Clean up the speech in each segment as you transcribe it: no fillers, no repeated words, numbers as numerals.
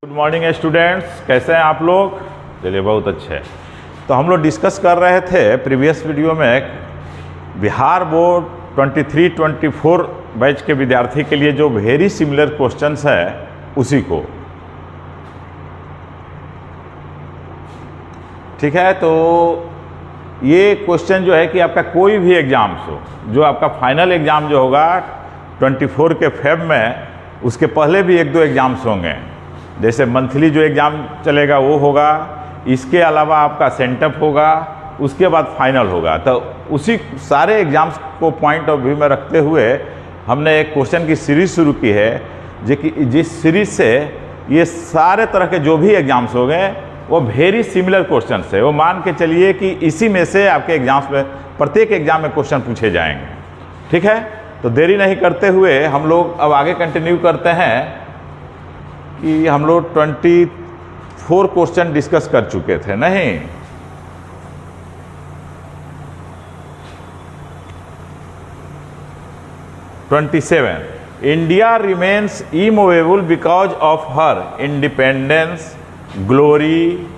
Good morning students, कैसे हैं आप लोग? चलिए, बहुत अच्छे हैं। तो हम लोग डिस्कस कर रहे थे प्रीवियस वीडियो में बिहार बोर्ड 23-24 बैच के विद्यार्थी के लिए जो वेरी सिमिलर क्वेश्चंस है उसी को। ठीक है, तो ये क्वेश्चन जो है कि आपका कोई भी एग्जाम्स हो, जो आपका फाइनल एग्ज़ाम जो होगा 24 के फेब में, उसके पहले भी एक दो एग्ज़ाम्स होंगे। जैसे मंथली जो एग्ज़ाम चलेगा वो होगा, इसके अलावा आपका सेंटअप होगा, उसके बाद फाइनल होगा। तो उसी सारे एग्ज़ाम्स को पॉइंट ऑफ व्यू में रखते हुए हमने एक क्वेश्चन की सीरीज़ शुरू की है, जिस सीरीज़ से ये सारे तरह के जो भी एग्ज़ाम्स हो गए वो वेरी सिमिलर क्वेश्चन है। वो मान के चलिए कि इसी में से आपके एग्ज़ाम्स में प्रत्येक एग्ज़ाम में क्वेश्चन पूछे जाएंगे। ठीक है, तो देरी नहीं करते हुए हम लोग अब आगे कंटिन्यू करते हैं कि हम लोग 24 क्वेश्चन डिस्कस कर चुके थे, नहीं 27। India remains immovable because of her independence, glory.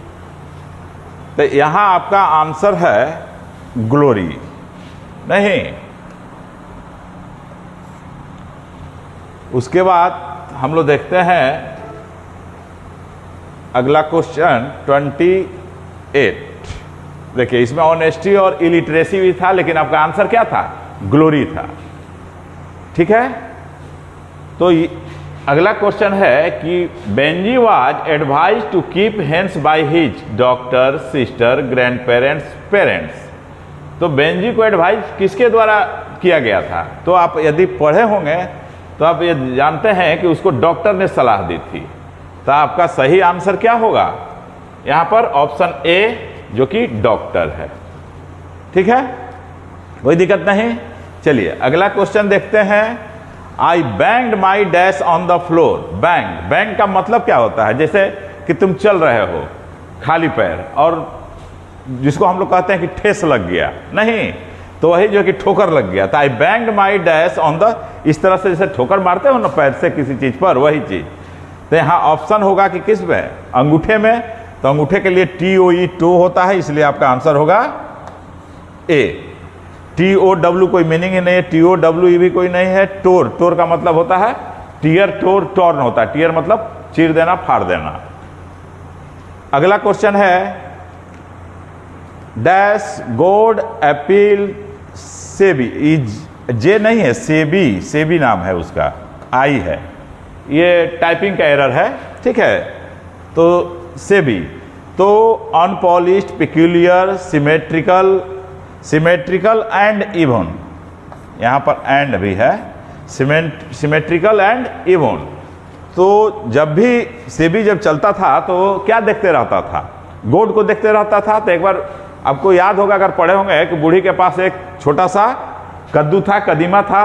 तो यहां आपका आंसर है ग्लोरी, नहीं। उसके बाद हम लोग देखते हैं अगला क्वेश्चन 28। देखिए, इसमें ऑनेस्टी और इलिटरेसी भी था, लेकिन आपका आंसर क्या था? ग्लोरी था। ठीक है, तो अगला क्वेश्चन है कि Benji was advise to keep hens by his doctor, sister, grand parents, parents. तो बेंजी को एडवाइज किसके द्वारा किया गया था? तो आप यदि पढ़े होंगे तो आप ये जानते हैं कि उसको डॉक्टर ने सलाह दी थी। तो आपका सही आंसर क्या होगा? यहां पर ऑप्शन ए, जो कि डॉक्टर है। ठीक है, कोई दिक्कत नहीं। चलिए अगला क्वेश्चन देखते हैं। I banged my dash on the floor. Bang का मतलब क्या होता है? जैसे कि तुम चल रहे हो खाली पैर और जिसको हम लोग कहते हैं कि ठेस लग गया, नहीं तो वही जो कि ठोकर लग गया। तो I banged my dash on the, इस तरह से जैसे ठोकर मारते हो ना पैर से किसी चीज पर, वही चीज। तो यहाँ ऑप्शन होगा कि किस में? अंगूठे में। तो अंगूठे के लिए TOE, टो होता है, इसलिए आपका आंसर होगा ए। TOW कोई मीनिंग ही नहीं है, TOWE भी कोई नहीं है। टोर का मतलब होता है टीयर, टॉर्न होता है। टीयर मतलब चीर देना, फाड़ देना। अगला क्वेश्चन है डैश गॉड अपील सेबी। जे नहीं है, सेबी नाम है उसका, आई है। ये टाइपिंग का एरर है। ठीक है, तो सेबी तो unpolished, peculiar, symmetrical and even. यहां पर एंड भी है, सिमेट्रिकल एंड इवन। तो जब भी सेबी जब चलता था तो क्या देखते रहता था? गॉड को देखते रहता था। तो एक बार आपको याद होगा, अगर पढ़े होंगे, कि बूढ़ी के पास एक छोटा सा कद्दू था, कदीमा था,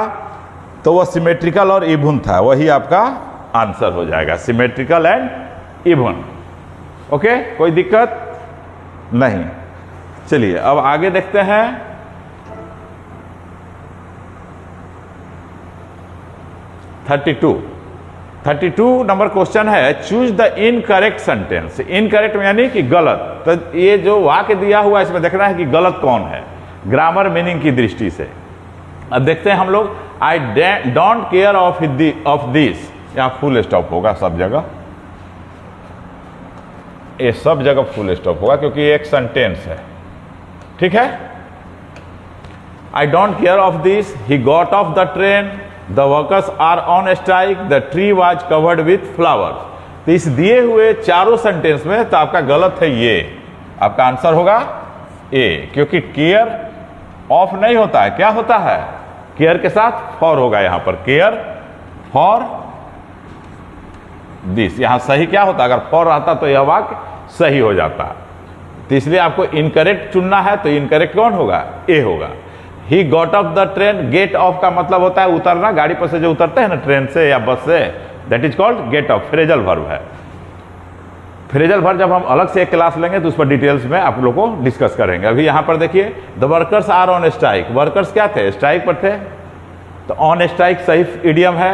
तो वह सिमेट्रिकल और इवन था। वही आपका आंसर हो जाएगा, सिमेट्रिकल एंड इवन। ओके, कोई दिक्कत नहीं। चलिए अब आगे देखते हैं। थर्टी टू नंबर क्वेश्चन है choose the incorrect sentence. Incorrect यानी कि गलत। तो ये जो वाक्य दिया हुआ है इसमें देखना है कि गलत कौन है, ग्रामर मीनिंग की दृष्टि से। अब देखते हैं हम लोग। आई डोंट केयर ऑफ दिस। यहां फुल स्टॉप होगा सब जगह, ये सब जगह फुल स्टॉप होगा क्योंकि ये एक सेंटेंस है। ठीक है, I don't care of this, he got off the train, the workers are on strike, the tree was covered with flowers. तो इस दिए हुए चारों सेंटेंस में तो आपका गलत है ये, आपका आंसर होगा ए, क्योंकि केयर ऑफ नहीं होता है। क्या होता है? केयर के साथ फॉर होगा। यहां पर केयर फॉर दिस, यहां सही क्या होता? अगर फॉर रहता तो यह वाक्य सही हो जाता। तो इसलिए आपको इनकरेक्ट चुनना है। तो इनकरेक्ट कौन होगा? ए होगा। He got off the train, get off का मतलब होता है उतरना, गाड़ी पर से जो उतरते हैं ना ट्रेन से या बस से, that is called get off. Phrasal verb है। फ्रेजल वर्ब जब हम अलग से एक क्लास लेंगे तो उस पर डिटेल्स में आप लोगों को डिस्कस करेंगे। अभी यहां पर देखिए, the workers are on strike. Workers क्या थे? स्ट्राइक पर थे। तो ऑन स्ट्राइक सही इडियम है।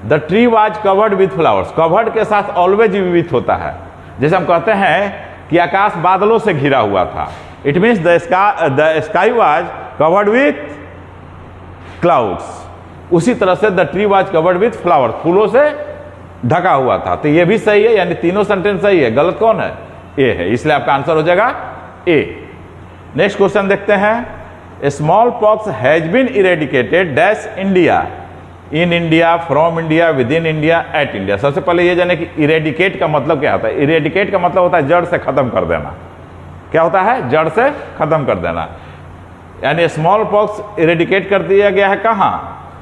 The tree was covered with flowers, covered के साथ ऑलवेज विविध होता है। जैसे हम कहते हैं कि आकाश बादलों से घिरा हुआ था, it means the sky was covered with clouds. उसी तरह से the tree was covered with flowers, फूलों से ढका हुआ था। तो ये भी सही है, यानी तीनों सेंटेंस सही है। गलत कौन है? ए है, इसलिए आपका आंसर हो जाएगा ए। नेक्स्ट क्वेश्चन देखते हैं। Small pox has been eradicated dash India, in India, from India, within India, at India. सबसे पहले ये जाने कि इरेडिकेट का मतलब क्या होता है। इरेडिकेट का मतलब होता है जड़ से खत्म कर देना। क्या होता है? जड़ से खत्म कर देना। यानी स्मॉल पॉक्स इरेडिकेट कर दिया गया है कहां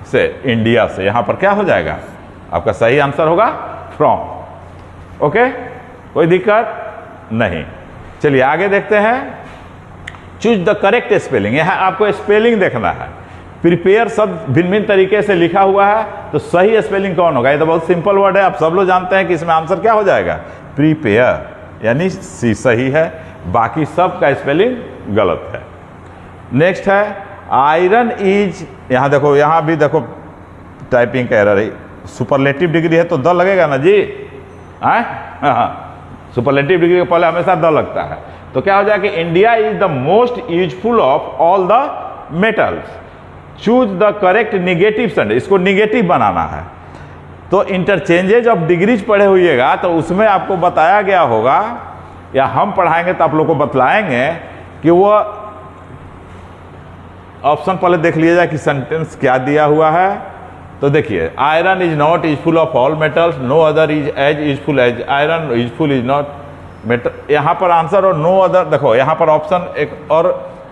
से? इंडिया से। यहां पर क्या हो जाएगा? आपका सही आंसर होगा फ्रॉम। ओके, कोई दिक्कत नहीं। चलिए आगे देखते हैं। Choose the correct spelling. यहां आपको स्पेलिंग देखना है। प्रिपेयर शब्द भिन्न भिन्न तरीके से लिखा हुआ है, तो सही स्पेलिंग कौन होगा? ये तो बहुत सिंपल वर्ड है, आप सब लोग जानते हैं कि इसमें आंसर क्या हो जाएगा? प्रिपेयर, यानी सी सही है, बाकी सब का स्पेलिंग गलत है। नेक्स्ट है आयरन इज, यहां देखो, यहां भी देखो टाइपिंग का एरर है। सुपरलेटिव डिग्री है तो द लगेगा ना जी, सुपरलेटिव डिग्री के पहले हमेशा द लगता है। तो क्या हो जाएगा? India is the most useful of all the metals. Choose the correct negative sentence, इसको निगेटिव बनाना है। तो इंटरचेंजेज ऑफ डिग्रीज पढ़े हुईएगा, तो उसमें आपको बताया गया होगा, या हम पढ़ाएंगे तो आप लोग को बतलाएंगे कि वो ऑप्शन पहले देख लीजिएगा कि सेंटेंस क्या दिया हुआ है। तो देखिए, iron is not useful of all metals, no other is as useful as iron, useful is not metal. यहाँ पर आंसर और नो अदर, देखो यहाँ पर ऑप्शन एक और